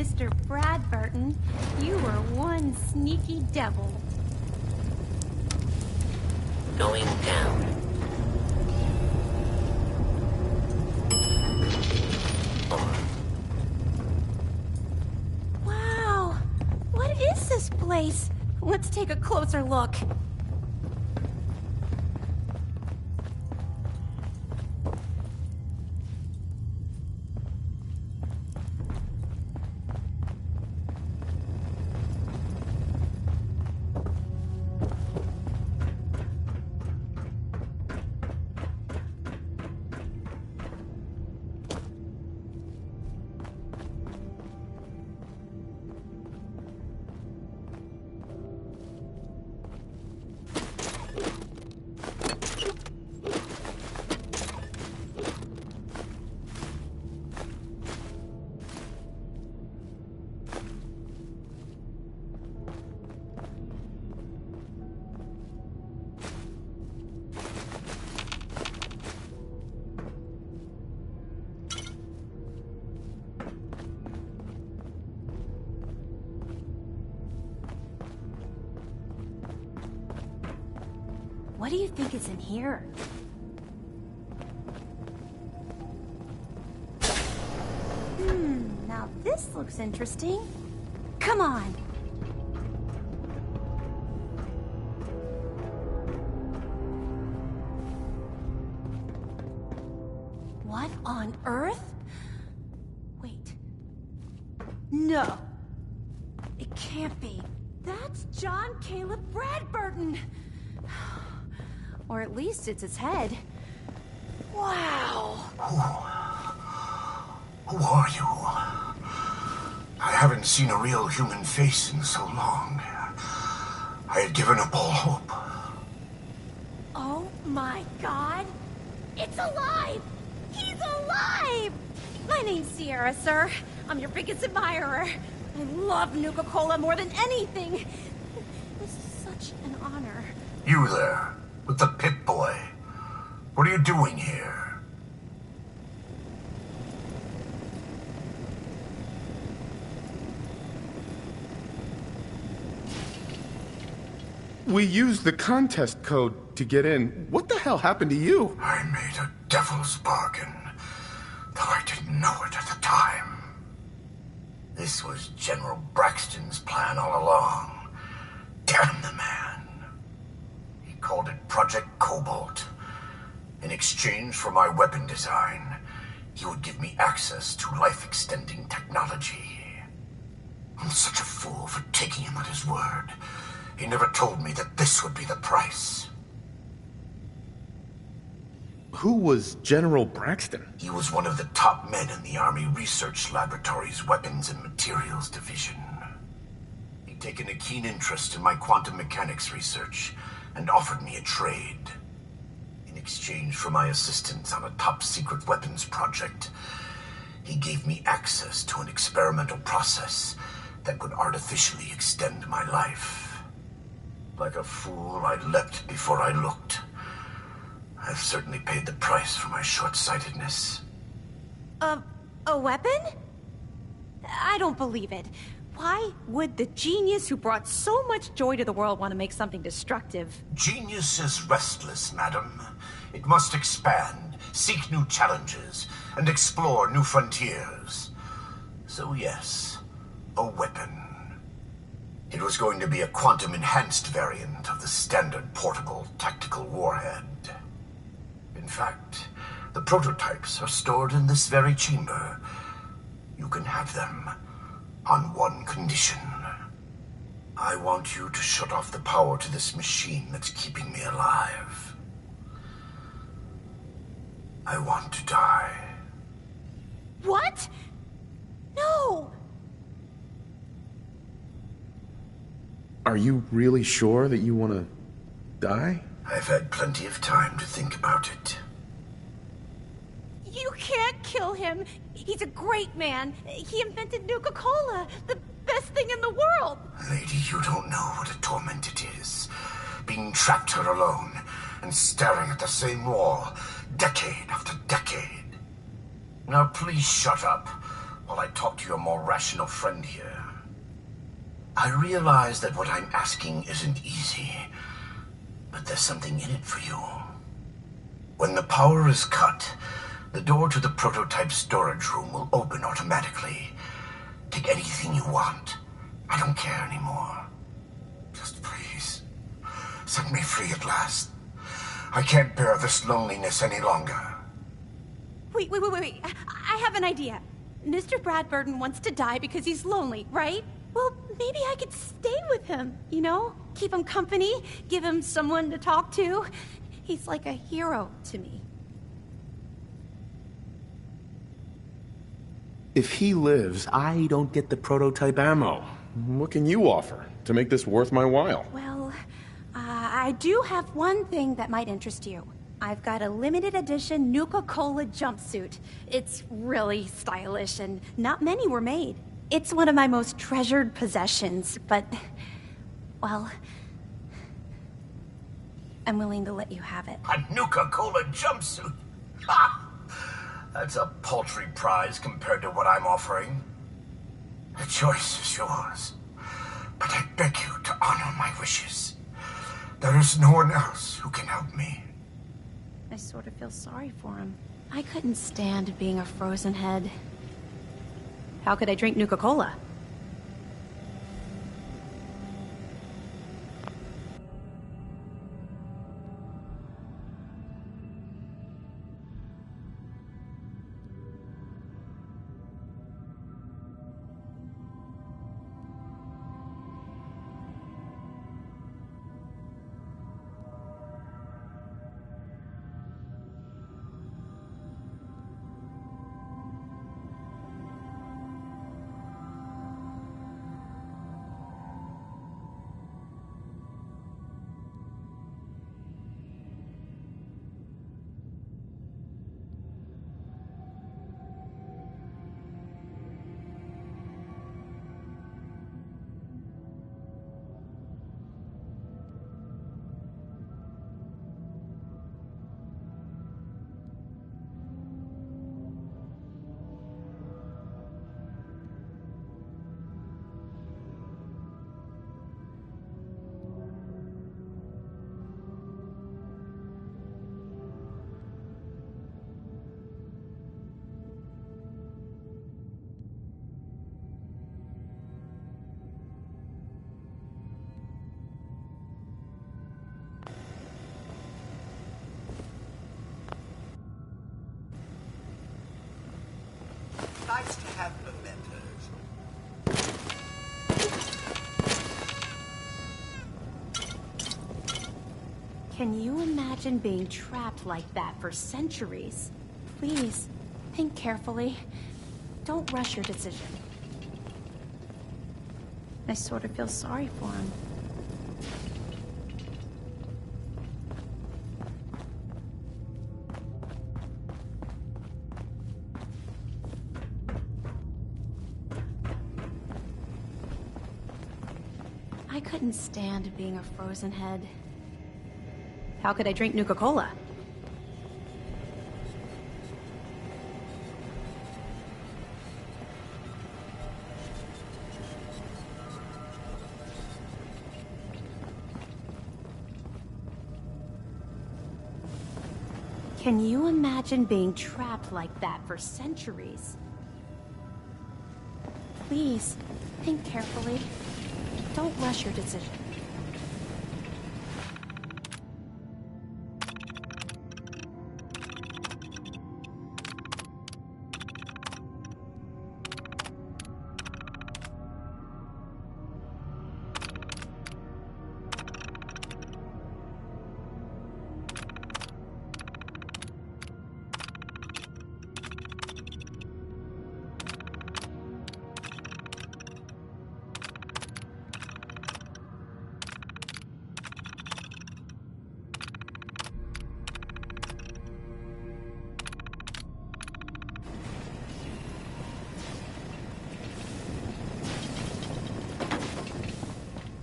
Mr. Bradburton, you are one sneaky devil. Going down. Wow, what is this place? Let's take a closer look. What do you think is in here? Now this looks interesting. Come on. What on earth? Wait. No. It can't be. That's John Caleb Bradburton. Or at least it's his head. Wow. Who are you? I haven't seen a real human face in so long. I had given up all hope. Oh my God. It's alive! He's alive! My name's Sierra, sir. I'm your biggest admirer. I love Nuka-Cola more than anything. This is such an honor. You there, with the Pip-Boy. What are you doing here? We used the contest code to get in. What the hell happened to you? I made a devil's bargain, though I didn't know it at the time. This was General Braxton's plan all along. Damn the man. He called it Project Cobalt. In exchange for my weapon design, he would give me access to life-extending technology. I'm such a fool for taking him at his word. He never told me that this would be the price. Who was General Braxton? He was one of the top men in the Army Research Laboratory's Weapons and Materials Division. He'd taken a keen interest in my quantum mechanics research and offered me a trade. In exchange for my assistance on a top-secret weapons project, he gave me access to an experimental process that would artificially extend my life. Like a fool, I leapt before I looked. I've certainly paid the price for my short-sightedness. A weapon? I don't believe it. Why would the genius who brought so much joy to the world want to make something destructive? Genius is restless, madam. It must expand, seek new challenges, and explore new frontiers. So yes, a weapon. It was going to be a quantum-enhanced variant of the standard portable tactical warhead. In fact, the prototypes are stored in this very chamber. You can have them on one condition. I want you to shut off the power to this machine that's keeping me alive. I want to die. What? No! Are you really sure that you want to die? I've had plenty of time to think about it. You can't kill him. He's a great man. He invented Nuka-Cola, the best thing in the world. Lady, you don't know what a torment it is. Being trapped here alone and staring at the same wall, decade after decade. Now please shut up, while I talk to your more rational friend here. I realize that what I'm asking isn't easy, but there's something in it for you. When the power is cut, the door to the prototype storage room will open automatically. Take anything you want. I don't care anymore. Just please, set me free at last. I can't bear this loneliness any longer. Wait. I have an idea. Mr. Bradburden wants to die because he's lonely, right? Well, maybe I could stay with him, you know? Keep him company, give him someone to talk to. He's like a hero to me. If he lives, I don't get the prototype ammo. What can you offer to make this worth my while? Well, I do have one thing that might interest you. I've got a limited edition Nuka-Cola jumpsuit. It's really stylish and not many were made. It's one of my most treasured possessions, but, well, I'm willing to let you have it. A Nuka-Cola jumpsuit? Ha! That's a paltry prize compared to what I'm offering. The choice is yours, but I beg you to honor my wishes. There is no one else who can help me. I sort of feel sorry for him. I couldn't stand being a frozen head. How could I drink Nuka-Cola? Nice to have mementos. Can you imagine being trapped like that for centuries? Please, think carefully. Don't rush your decision. I sort of feel sorry for him. I couldn't stand being a frozen head. How could I drink Nuka-Cola? Can you imagine being trapped like that for centuries? Please, think carefully. Don't rush your decision.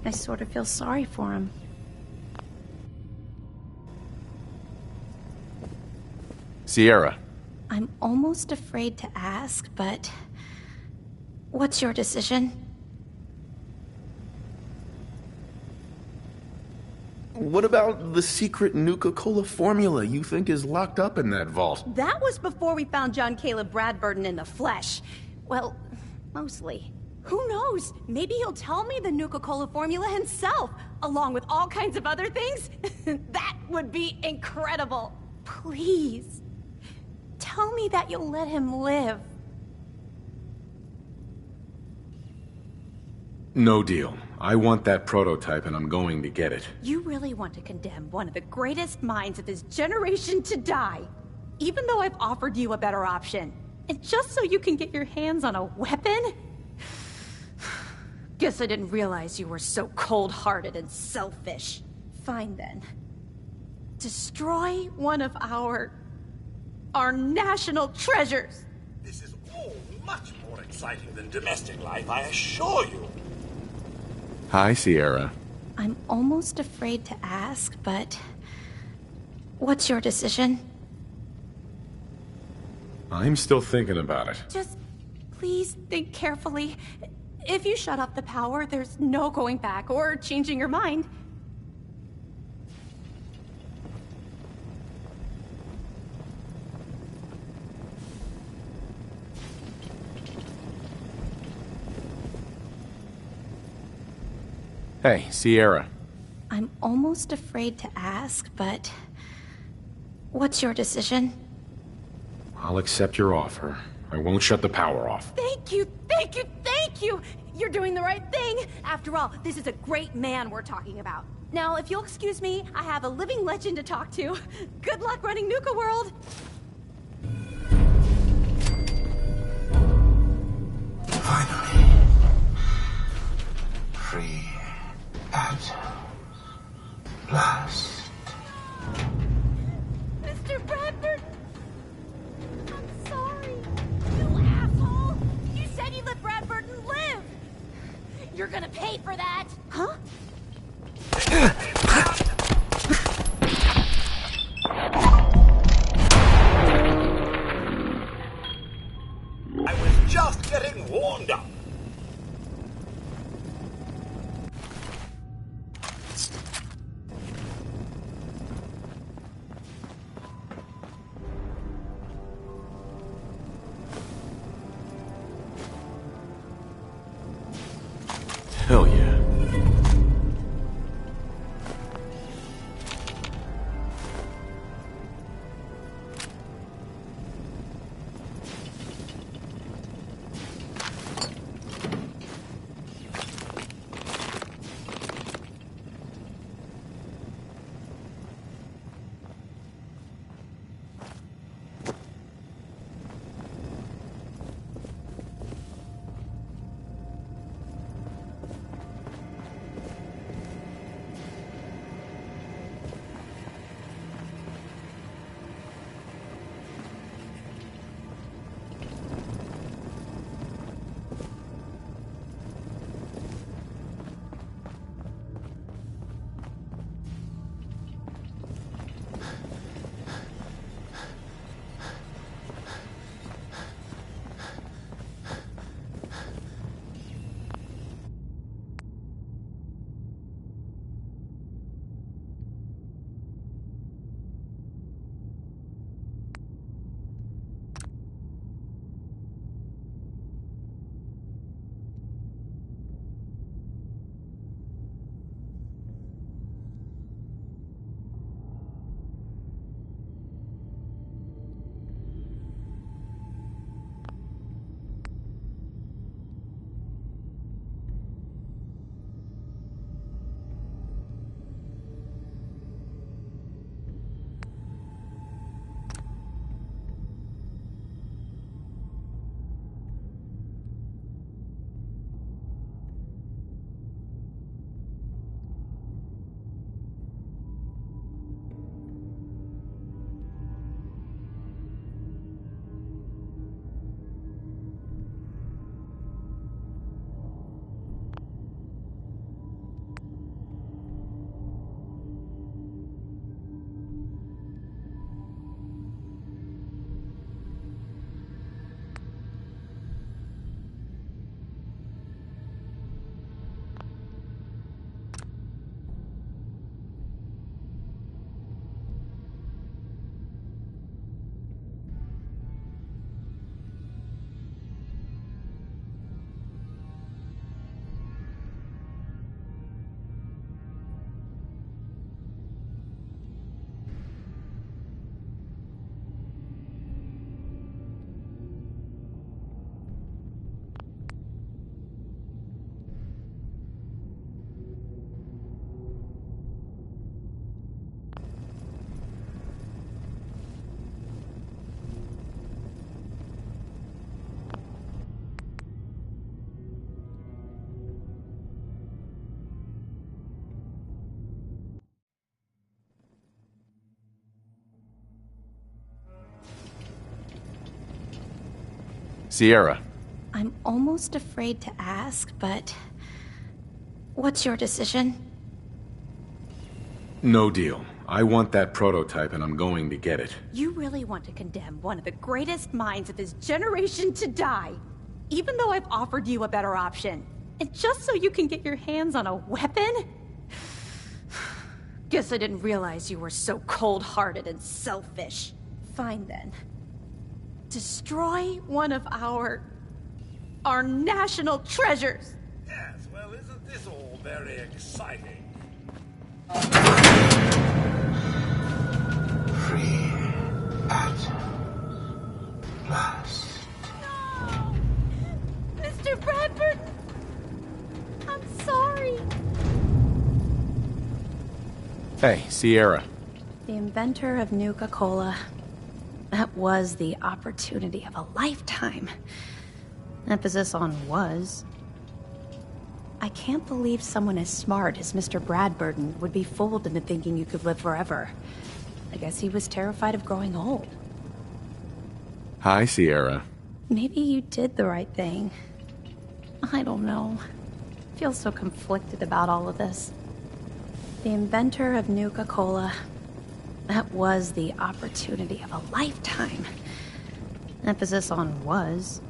I sort of feel sorry for him. Sierra. I'm almost afraid to ask, but What's your decision? What about the secret Nuka-Cola formula you think is locked up in that vault? That was before we found John Caleb Bradburden in the flesh. Well, mostly. Who knows? Maybe he'll tell me the Nuka-Cola formula himself, along with all kinds of other things. That would be incredible. Please, tell me that you'll let him live. No deal. I want that prototype and I'm going to get it. You really want to condemn one of the greatest minds of his generation to die, even though I've offered you a better option. And just so you can get your hands on a weapon? Guess I didn't realize you were so cold-hearted and selfish. Fine then. Destroy one of our national treasures. This is all much more exciting than domestic life, I assure you. Hi, Sierra. I'm almost afraid to ask, but what's your decision? I'm still thinking about it. Just please think carefully. If you shut off the power, there's no going back or changing your mind. Hey, Sierra. I'm almost afraid to ask, but what's your decision? I'll accept your offer. I won't shut the power off. Thank you, thank you, thank you! You're doing the right thing! After all, this is a great man we're talking about. Now, if you'll excuse me, I have a living legend to talk to. Good luck running Nuka World! Finally. Free at last. Mr. Bradford! I'm sorry. You asshole! You said you let Bradburden live! You're gonna pay for that! Huh? I was just getting warmed up. Hell yeah. Sierra. I'm almost afraid to ask, but... what's your decision? No deal. I want that prototype and I'm going to get it. You really want to condemn one of the greatest minds of his generation to die, even though I've offered you a better option. And just so you can get your hands on a weapon? Guess I didn't realize you were so cold-hearted and selfish. Fine then. Destroy one of our national treasures. Yes, well, isn't this all very exciting? Free at last. No! Mr. Bradford! I'm sorry. Hey, Sierra. The inventor of Nuka-Cola. That was the opportunity of a lifetime. Emphasis on was. I can't believe someone as smart as Mr. Bradburden would be fooled into thinking you could live forever. I guess he was terrified of growing old. Hi, Sierra. Maybe you did the right thing. I don't know. I feel so conflicted about all of this. The inventor of Nuka-Cola. That was the opportunity of a lifetime. Emphasis on was.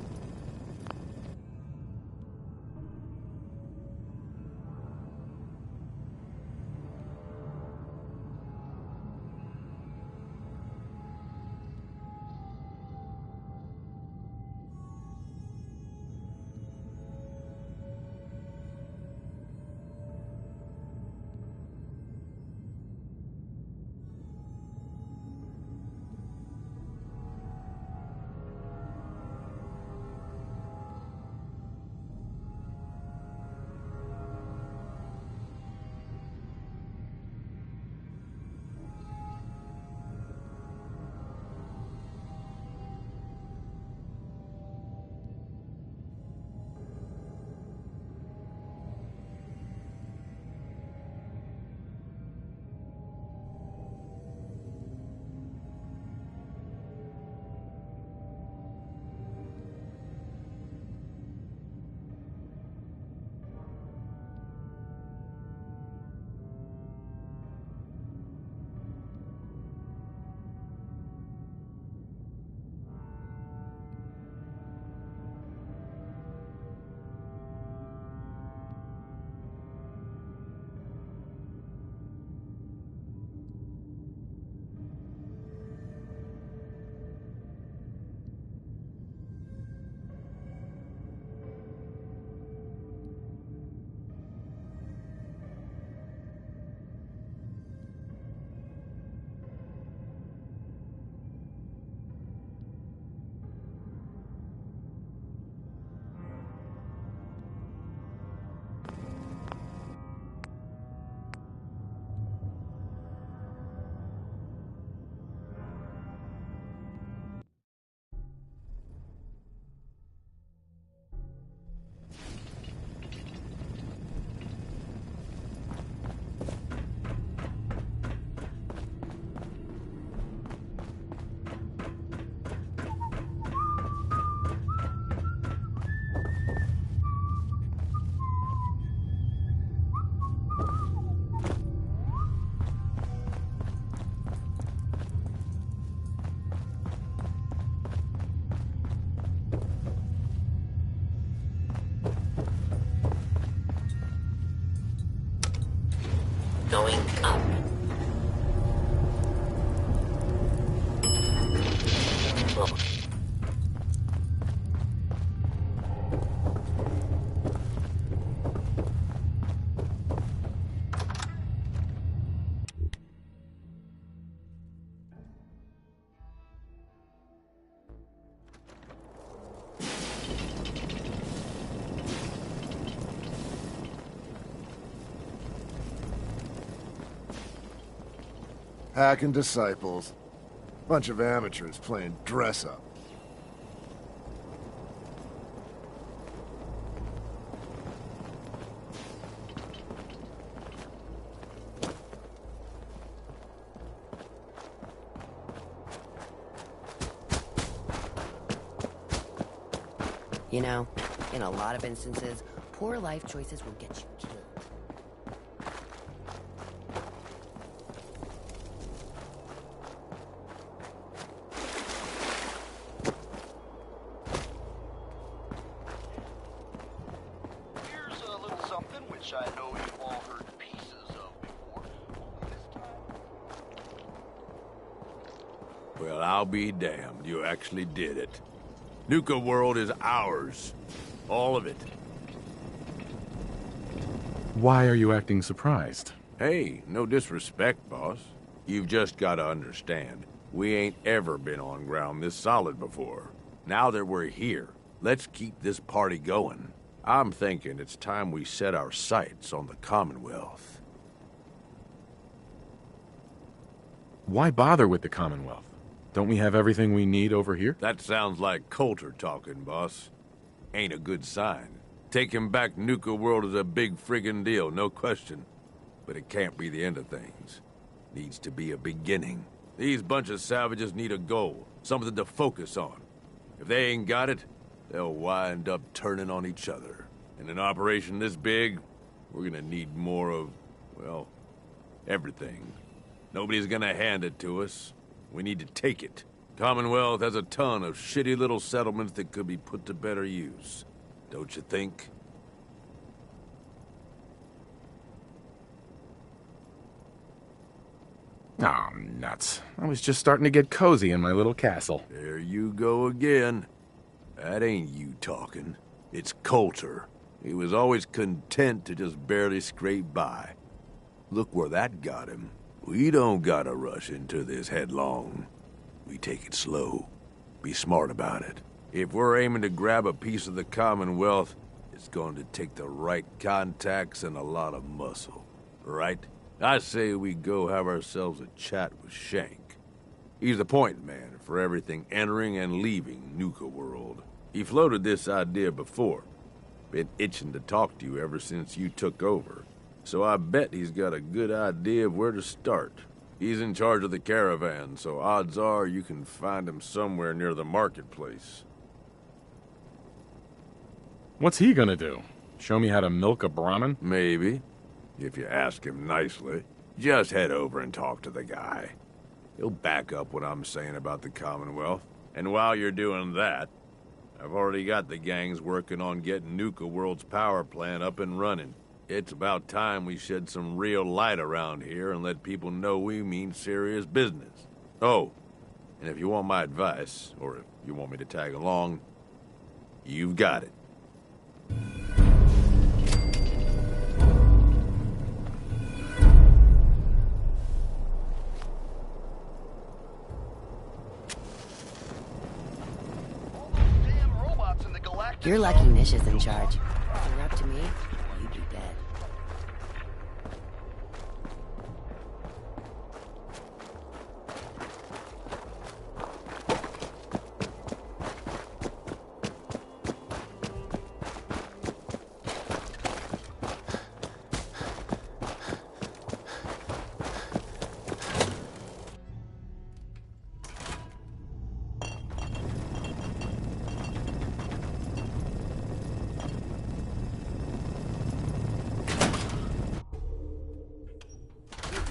Going up. Look. Hacking disciples. Bunch of amateurs playing dress-up. You know, in a lot of instances, poor life choices will get you killed. Here's a little something which I know you've all heard pieces of before. Only this time. Well, I'll be damned. You actually did it. Nuka World is ours. All of it. Why are you acting surprised? Hey, no disrespect, boss. You've just gotta understand. We ain't ever been on ground this solid before. Now that we're here, let's keep this party going. I'm thinking it's time we set our sights on the Commonwealth. Why bother with the Commonwealth? Don't we have everything we need over here? That sounds like Coulter talking, boss. Ain't a good sign. Taking back Nuka World is a big friggin' deal, no question. But it can't be the end of things. Needs to be a beginning. These bunch of savages need a goal, something to focus on. If they ain't got it, they'll wind up turning on each other. In an operation this big, we're gonna need more of, well, everything. Nobody's gonna hand it to us. We need to take it. Commonwealth has a ton of shitty little settlements that could be put to better use. Don't you think? Oh, nuts. I was just starting to get cozy in my little castle. There you go again. That ain't you talking. It's Coulter. He was always content to just barely scrape by. Look where that got him. We don't gotta rush into this headlong. We take it slow. Be smart about it. If we're aiming to grab a piece of the Commonwealth, it's going to take the right contacts and a lot of muscle. Right? I say we go have ourselves a chat with Shank. He's the point man for everything entering and leaving Nuka World. He floated this idea before. Been itching to talk to you ever since you took over. So I bet he's got a good idea of where to start. He's in charge of the caravan, so odds are you can find him somewhere near the marketplace. What's he gonna do? Show me how to milk a Brahmin? Maybe. If you ask him nicely. Just head over and talk to the guy. He'll back up what I'm saying about the Commonwealth. And while you're doing that, I've already got the gangs working on getting Nuka World's power plant up and running. It's about time we shed some real light around here and let people know we mean serious business. Oh, and if you want my advice, or if you want me to tag along, you've got it. All those damn robots in the galactic You're lucky Nish is in charge. If it were up to me, you'd be dead.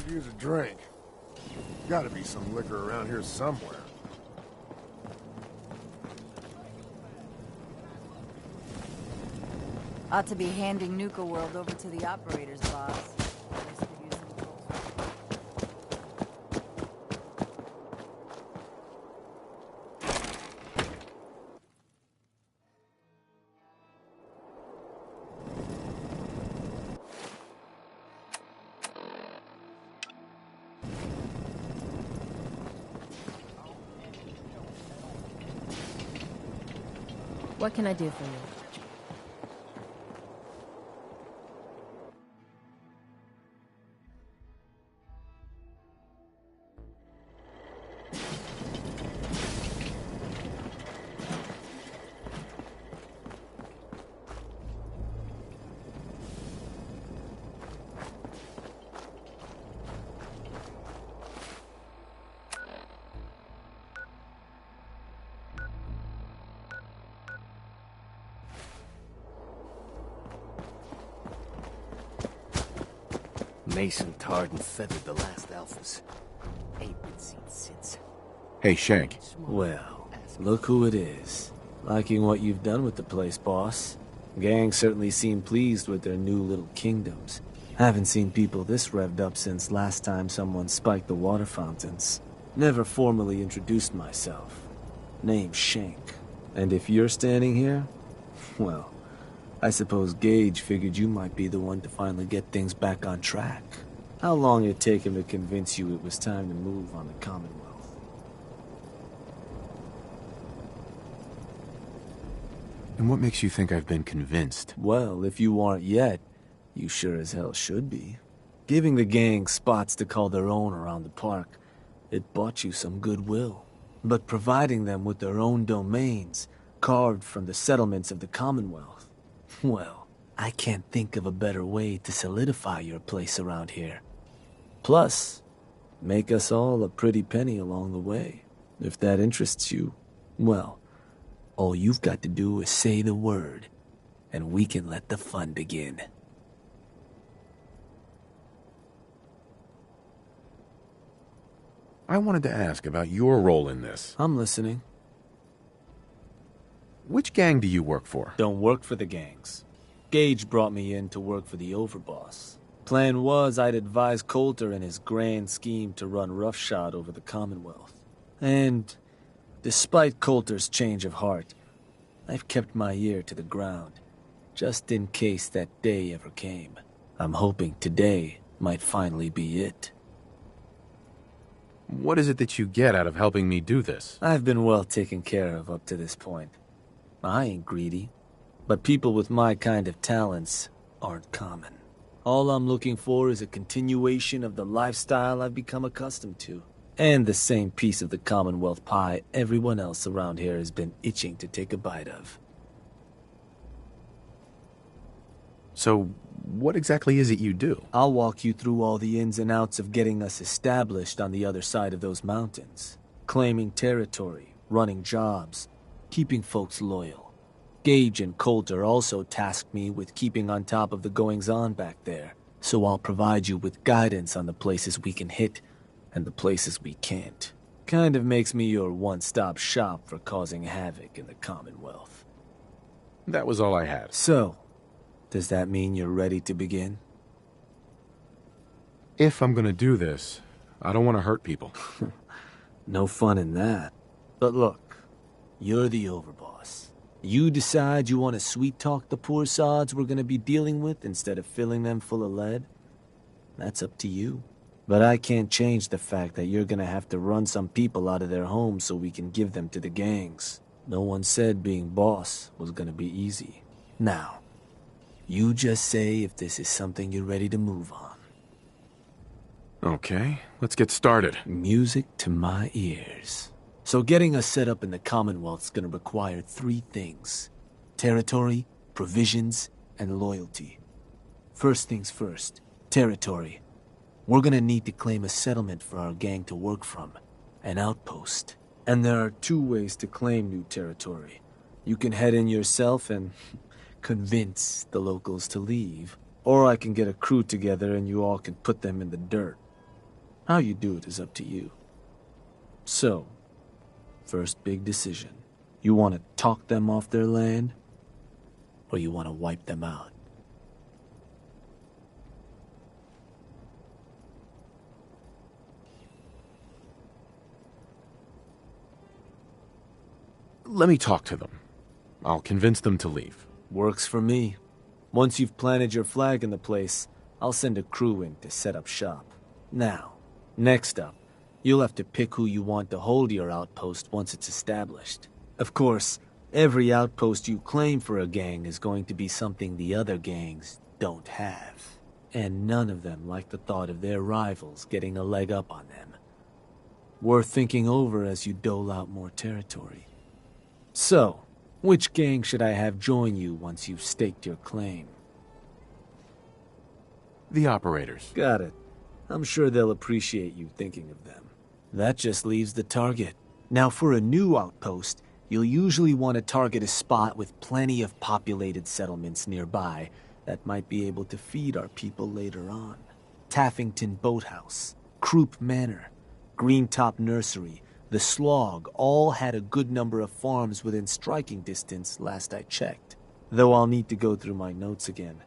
Could use a drink. Gotta be some liquor around here somewhere. Ought to be handing Nuka World over to the operators, boss. Guess could use some tools. What can I do for you? Mason tarred and feathered the last alphas. Ain't been seen since. Hey, Shank. Well, look who it is. Liking what you've done with the place, boss. Gang certainly seem pleased with their new little kingdoms. Haven't seen people this revved up since last time someone spiked the water fountains. Never formally introduced myself. Name's Shank. And if you're standing here, well, I suppose Gage figured you might be the one to finally get things back on track. How long did it take him to convince you it was time to move on the Commonwealth? And what makes you think I've been convinced? Well, if you aren't yet, you sure as hell should be. Giving the gang spots to call their own around the park, it bought you some goodwill. But providing them with their own domains, carved from the settlements of the Commonwealth, well, I can't think of a better way to solidify your place around here. Plus, make us all a pretty penny along the way. If that interests you, well, all you've got to do is say the word, and we can let the fun begin. I wanted to ask about your role in this. I'm listening. Which gang do you work for? Don't work for the gangs. Gage brought me in to work for the overboss. Plan was I'd advise Coulter in his grand scheme to run roughshod over the Commonwealth. And despite Coulter's change of heart, I've kept my ear to the ground, just in case that day ever came. I'm hoping today might finally be it. What is it that you get out of helping me do this? I've been well taken care of up to this point. I ain't greedy, but people with my kind of talents aren't common. All I'm looking for is a continuation of the lifestyle I've become accustomed to, and the same piece of the Commonwealth pie everyone else around here has been itching to take a bite of. So, what exactly is it you do? I'll walk you through all the ins and outs of getting us established on the other side of those mountains. Claiming territory, running jobs, keeping folks loyal. Gage and Coulter also tasked me with keeping on top of the goings-on back there, so I'll provide you with guidance on the places we can hit and the places we can't. Kind of makes me your one-stop shop for causing havoc in the Commonwealth. That was all I had. So, does that mean you're ready to begin? If I'm gonna do this, I don't want to hurt people. No fun in that. But look, you're the overboss. You decide you want to sweet-talk the poor sods we're gonna be dealing with instead of filling them full of lead? That's up to you. But I can't change the fact that you're gonna have to run some people out of their homes so we can give them to the gangs. No one said being boss was gonna be easy. Now, you just say if this is something you're ready to move on. Okay, let's get started. Music to my ears. So getting us set up in the Commonwealth's gonna require 3 things: territory, provisions, and loyalty. First things first, territory. We're gonna need to claim a settlement for our gang to work from, an outpost. And there are 2 ways to claim new territory. You can head in yourself and convince the locals to leave, or I can get a crew together and you all can put them in the dirt. How you do it is up to you. So, first big decision. You want to talk them off their land, or you want to wipe them out? Let me talk to them. I'll convince them to leave. Works for me. Once you've planted your flag in the place, I'll send a crew in to set up shop. Now, next up, you'll have to pick who you want to hold your outpost once it's established. Of course, every outpost you claim for a gang is going to be something the other gangs don't have. And none of them like the thought of their rivals getting a leg up on them. Worth thinking over as you dole out more territory. So, which gang should I have join you once you've staked your claim? The operators. Got it. I'm sure they'll appreciate you thinking of them. That just leaves the target. Now, for a new outpost, you'll usually want to target a spot with plenty of populated settlements nearby that might be able to feed our people later on. Taffington Boathouse, Croup Manor, Greentop Nursery, the Slog all had a good number of farms within striking distance last I checked. Though I'll need to go through my notes again.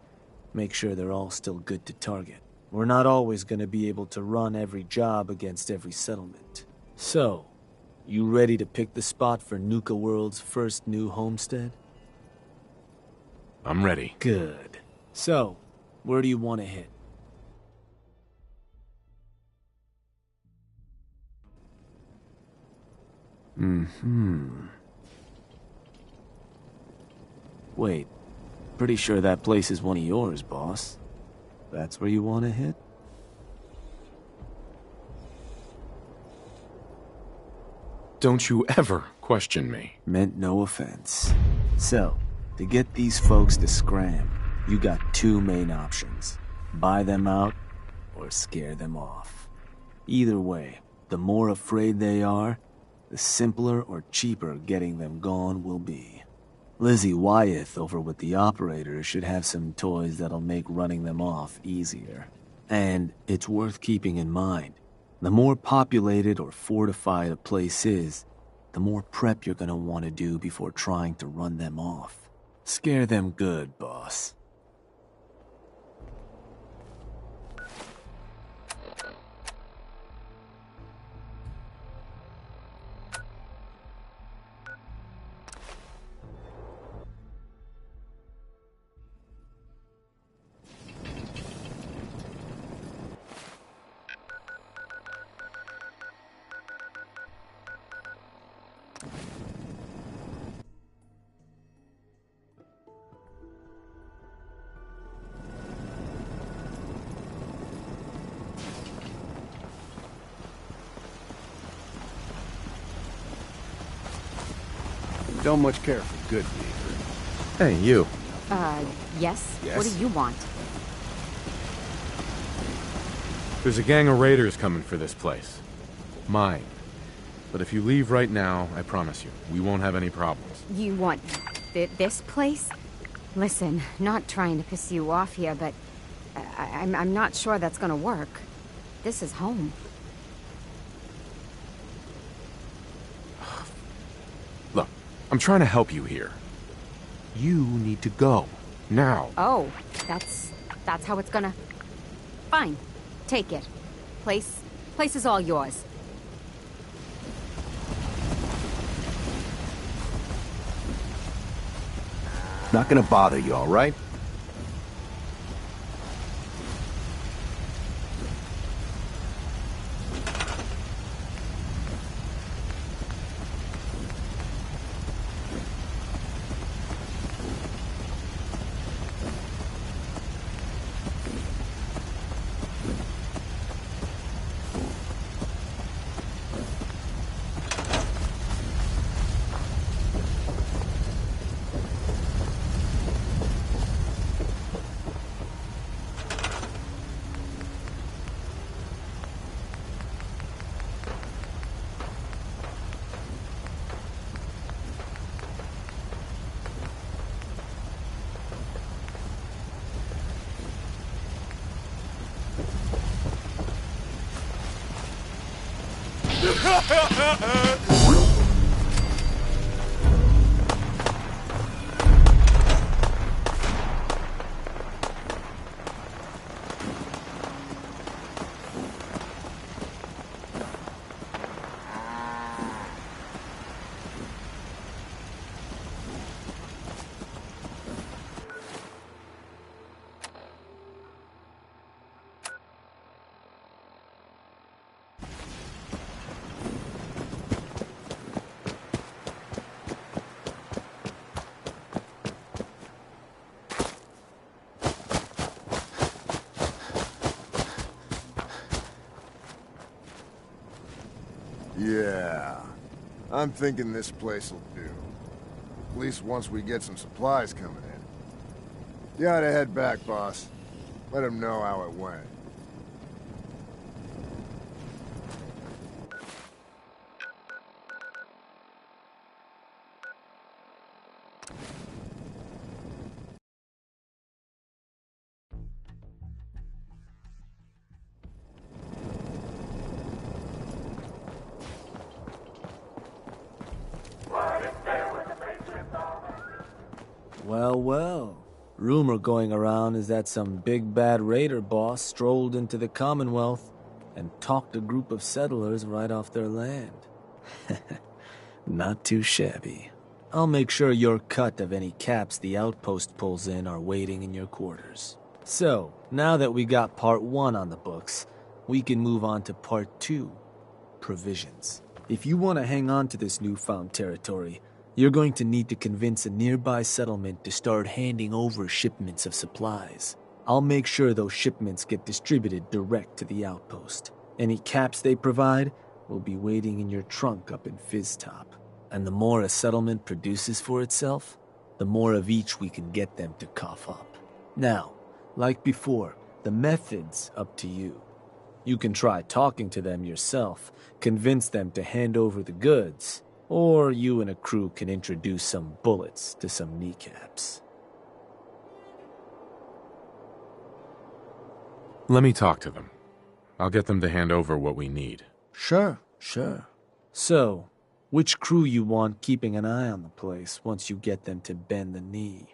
Make sure they're all still good to target. We're not always going to be able to run every job against every settlement. So, you ready to pick the spot for Nuka World's first new homestead? I'm ready. Good. So, where do you want to hit? Wait, pretty sure that place is one of yours, boss. That's where you want to hit? Don't you ever question me. Meant no offense. So, to get these folks to scram, you got two main options. Buy them out, or scare them off. Either way, the more afraid they are, the simpler or cheaper getting them gone will be. Lizzie Wyeth over with the operators should have some toys that'll make running them off easier. And it's worth keeping in mind, the more populated or fortified a place is, the more prep you're gonna want to do before trying to run them off. Scare them good, boss. Don't much care for good behavior. Hey, you. Yes? Yes? What do you want? There's a gang of raiders coming for this place. Mine. But if you leave right now, I promise you, we won't have any problems. You want this place? Listen, not trying to piss you off here, but I'm not sure that's gonna work. This is home. Look, I'm trying to help you here. You need to go. Now. Oh, that's how it's gonna... Fine. Take it. Place is all yours. Not gonna bother you, all right? Yeah, I'm thinking this place will do. At least once we get some supplies coming in. You ought to head back, boss. Let him know how it went. Well, well. Rumor going around is that some big bad raider boss strolled into the Commonwealth and talked a group of settlers right off their land. Not too shabby. I'll make sure your cut of any caps the outpost pulls in are waiting in your quarters. So, now that we got part 1 on the books, we can move on to part 2, provisions. If you want to hang on to this newfound territory, you're going to need to convince a nearby settlement to start handing over shipments of supplies. I'll make sure those shipments get distributed direct to the outpost. Any caps they provide will be waiting in your trunk up in Fizztop. And the more a settlement produces for itself, the more of each we can get them to cough up. Now, like before, the method's up to you. You can try talking to them yourself, convince them to hand over the goods, or you and a crew can introduce some bullets to some kneecaps. Let me talk to them. I'll get them to hand over what we need. Sure. So, which crew you want keeping an eye on the place once you get them to bend the knee?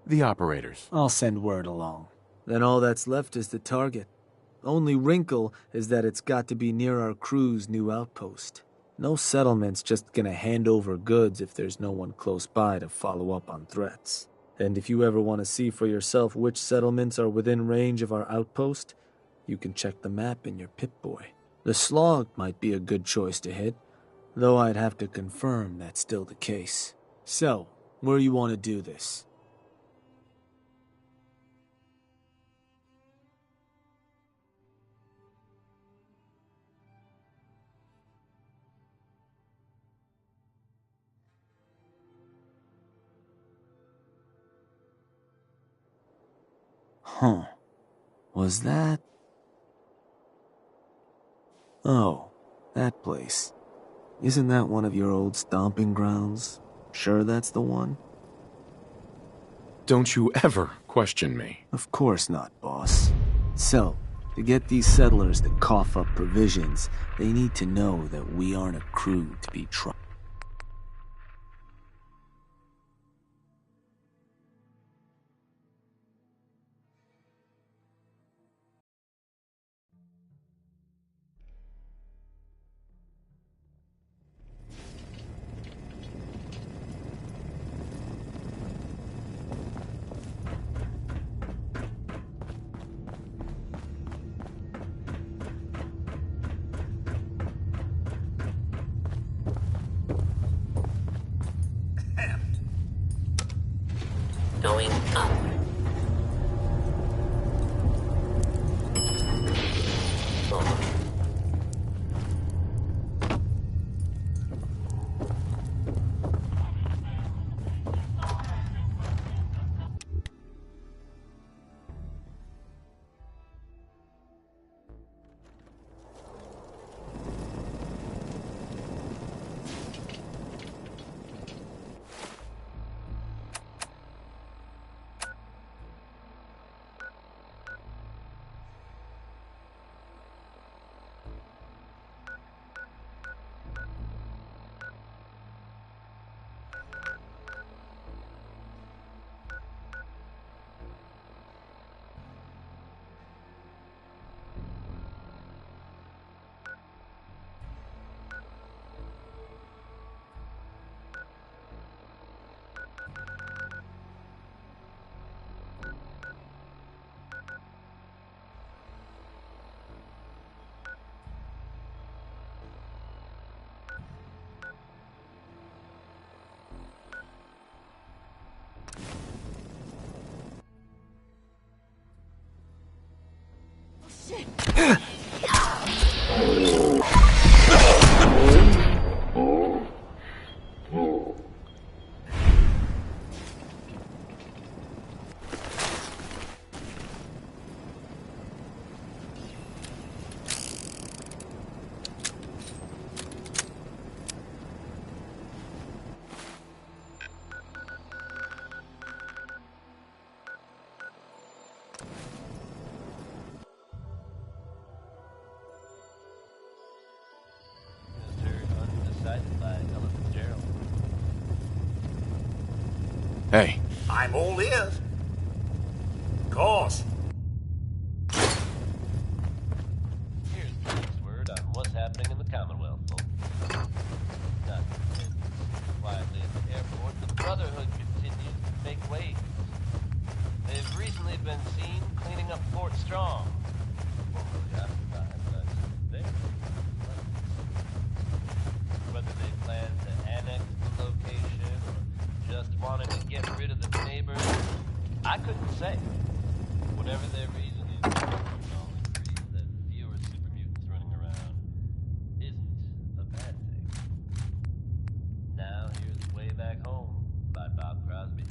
The operators. I'll send word along. Then all that's left is the target. Only wrinkle is that it's got to be near our crew's new outpost. No settlement's just gonna hand over goods if there's no one close by to follow up on threats. And if you ever want to see for yourself which settlements are within range of our outpost, you can check the map in your Pip-Boy. The Slog might be a good choice to hit, though I'd have to confirm that's still the case. So, where you want to do this? Huh. Was that... Oh, that place. Isn't that one of your old stomping grounds? Sure that's the one? Don't you ever question me. Of course not, boss. So, to get these settlers to cough up provisions, they need to know that we aren't a crew to be trusted. Going up. Forward. Hey. I'm all ears. Of course. Here's the latest word on what's happening in the Commonwealth, folks. Not quietly at the airport, the Brotherhood continues to make waves. They've recently been seen cleaning up Fort Strong, formerly occupied by there. Whether they plan to annex the location or just wanted to get rid of the neighbors, I couldn't say. Whatever their reason is, we all agree that fewer super mutants running around isn't a bad thing. Now here's Way Back Home by Bob Crosby.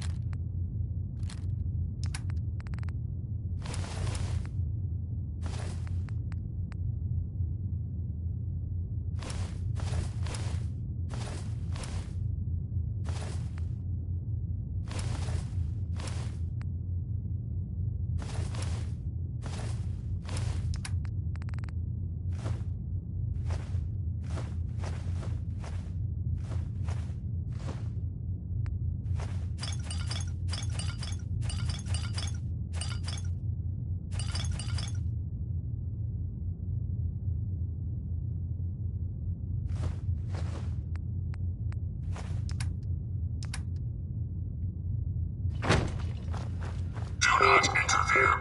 Do not interfere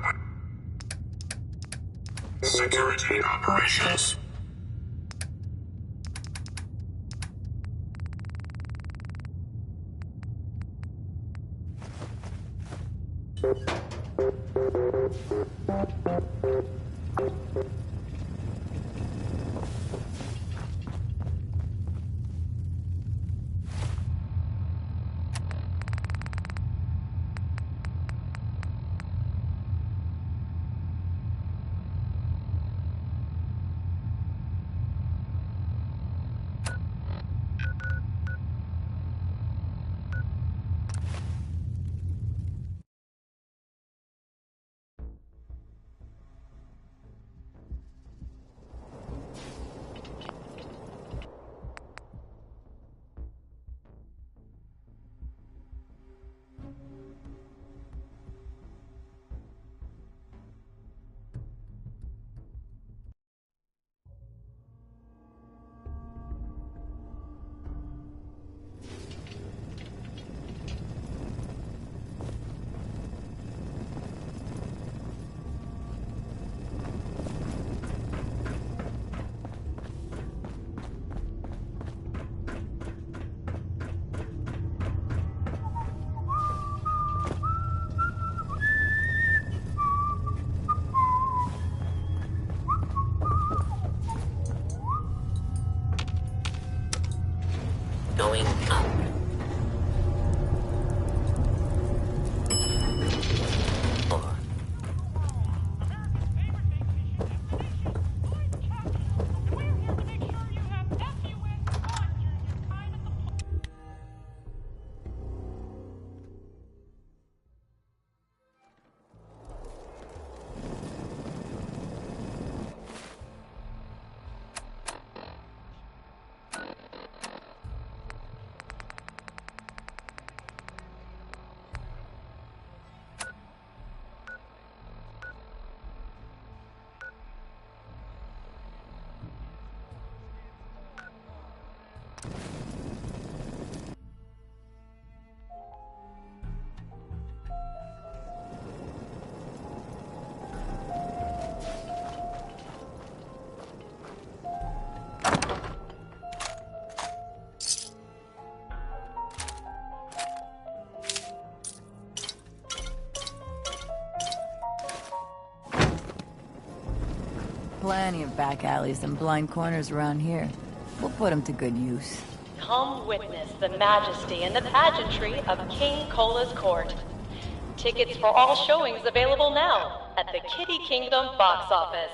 with security operations. Going up. Four. Plenty of back alleys and blind corners around here. We'll put them to good use. Come witness the majesty and the pageantry of King Cola's court. Tickets for all showings available now at the Kitty Kingdom box office.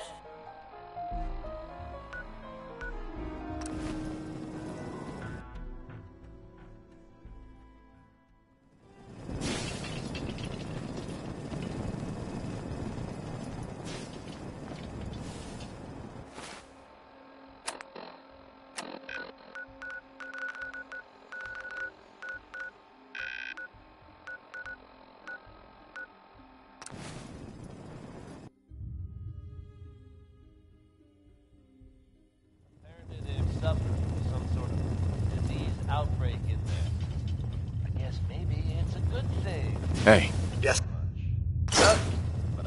Hey. Yes. But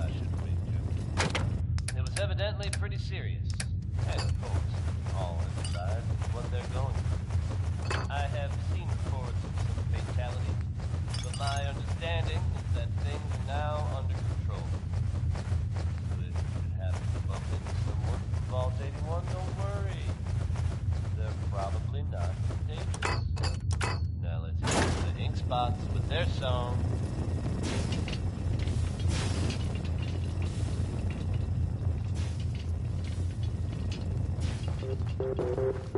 I should wait too. It was evidently pretty serious. And of course, all inside what they're going through. I have seen reports of some fatalities, but my understanding is that things are now under control. So if you should happen to bump into someone from Vault 81, don't worry. They're probably not contagious. Now let's hear the Ink Spots with their song.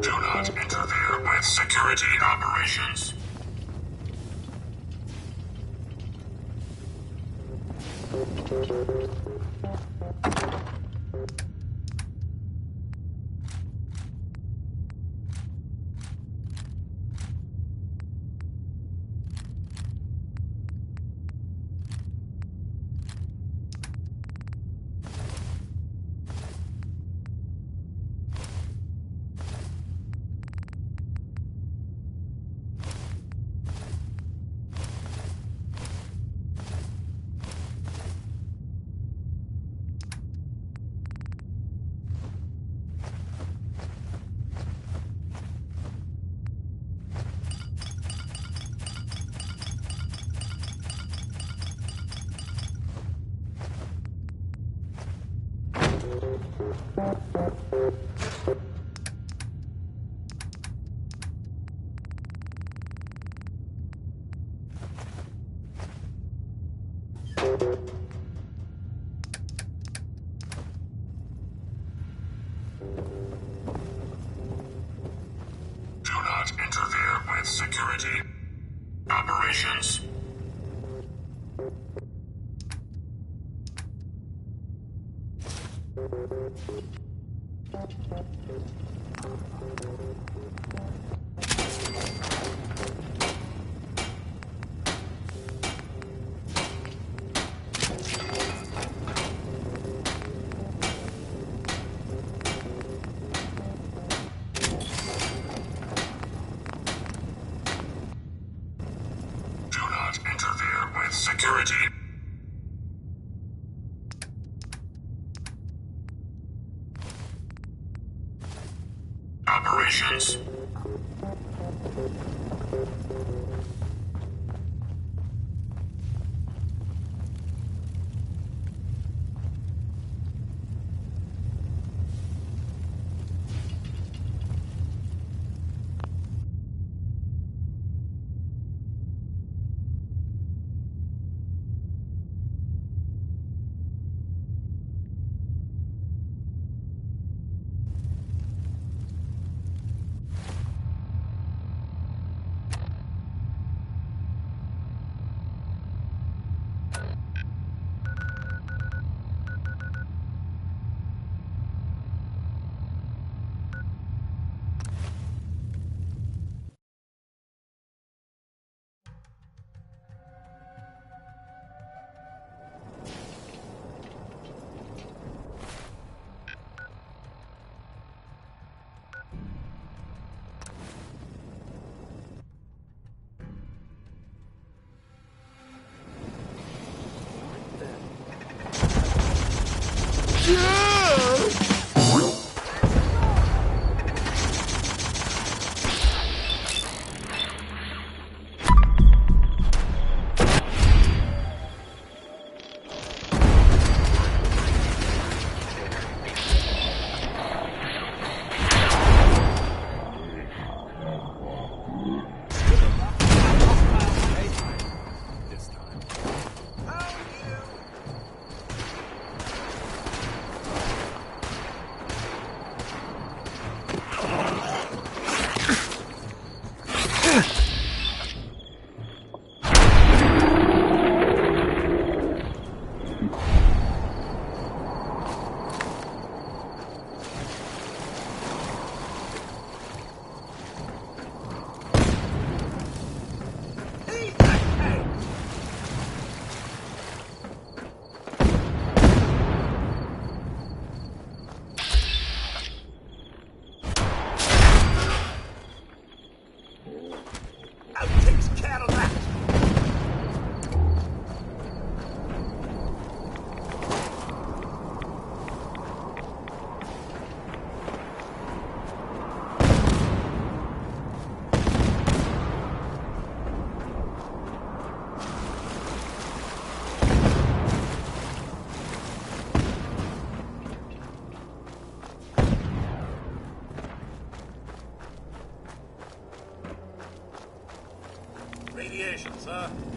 Do not interfere with security operations. Do not interfere with security operations. Do not interfere with security. Operations. sir.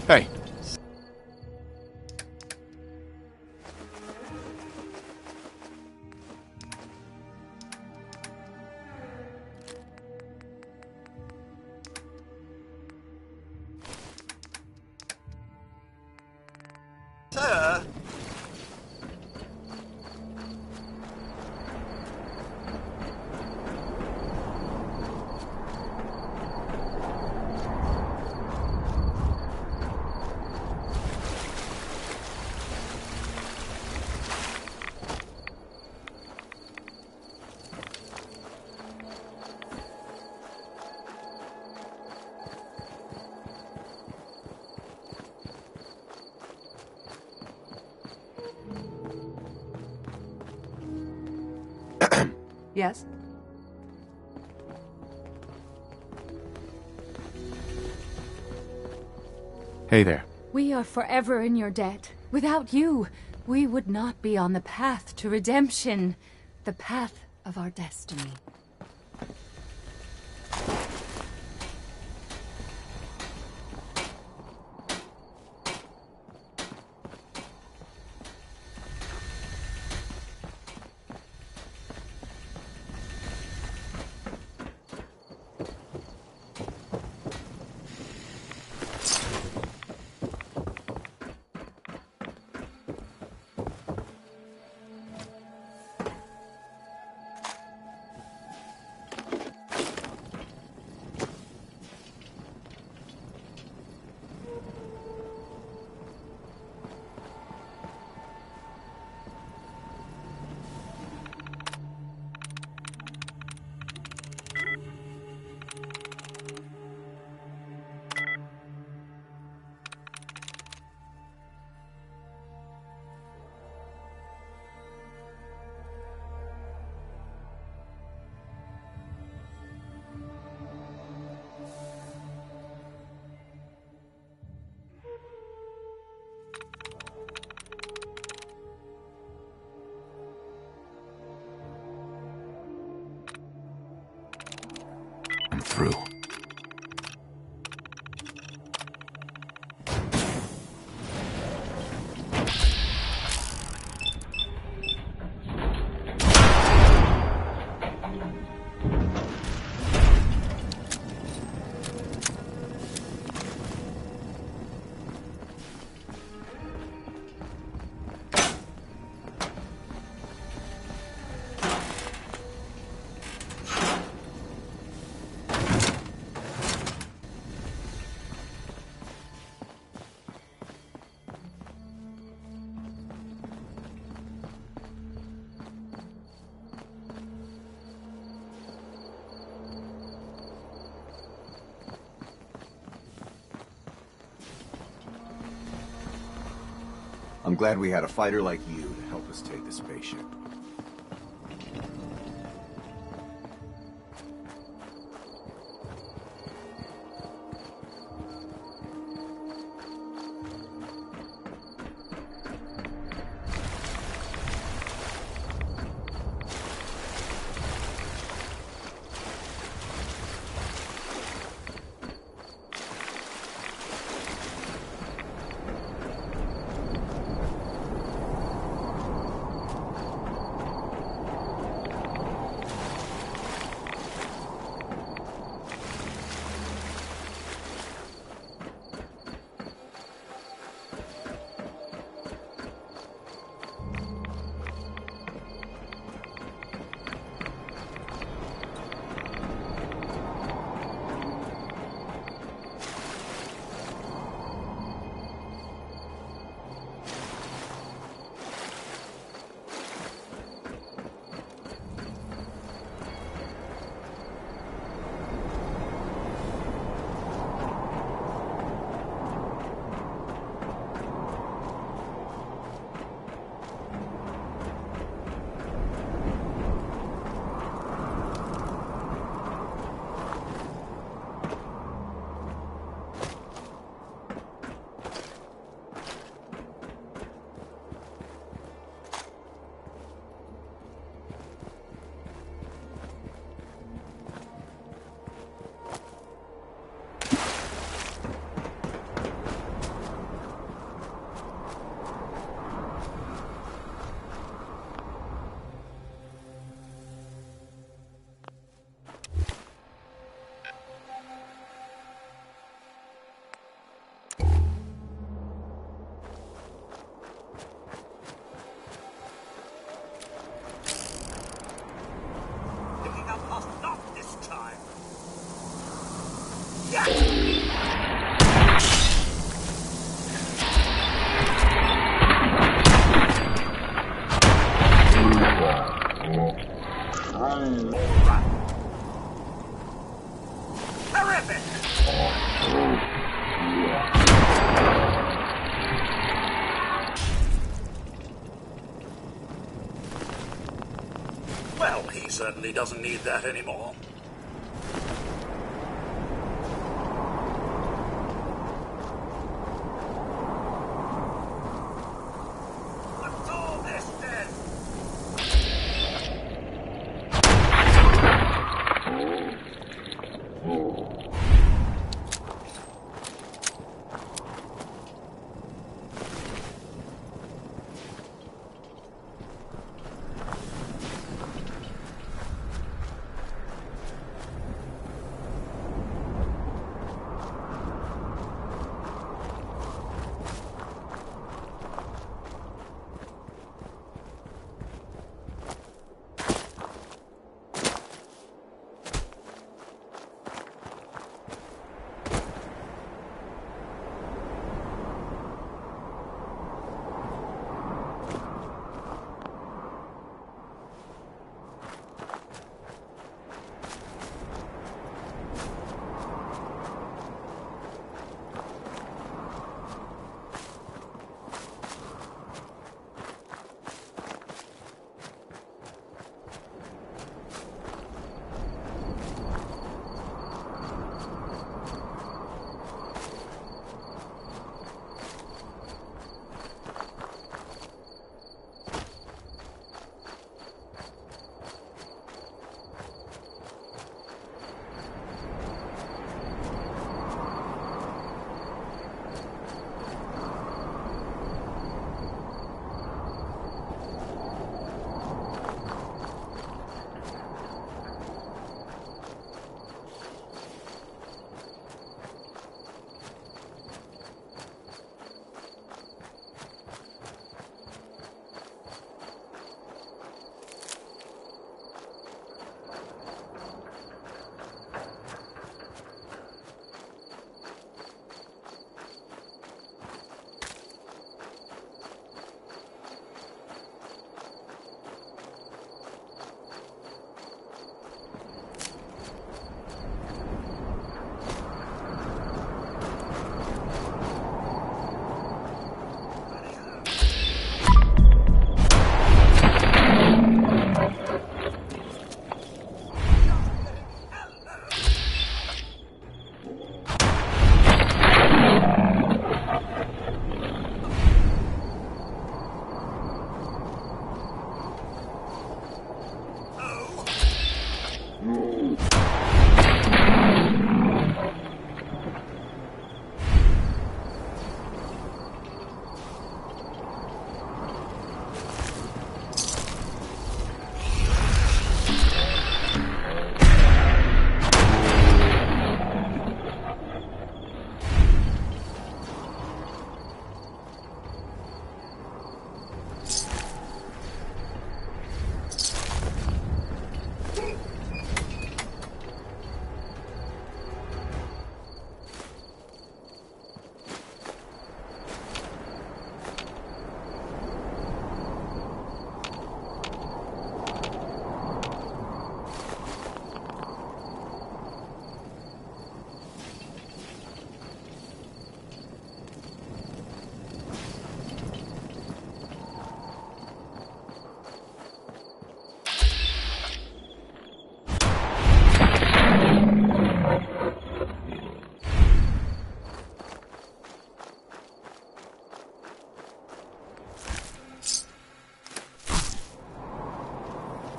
Hey. Sir? Yes? Hey there. We are forever in your debt. Without you, we would not be on the path to redemption, the path of our destiny. through. I'm glad we had a fighter like you to help us take the spaceship. Well, he certainly doesn't need that anymore. What's all this then?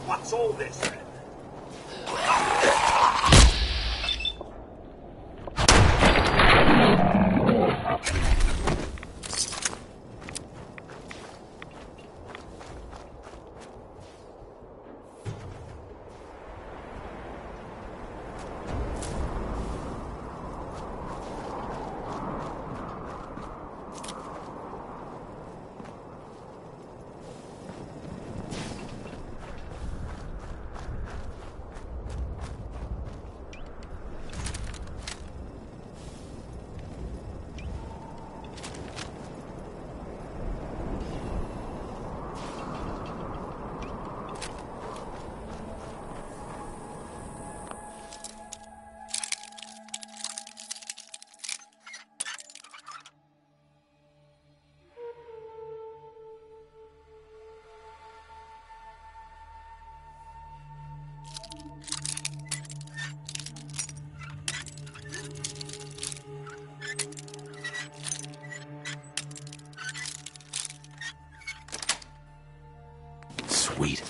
What's all this then? Sweet.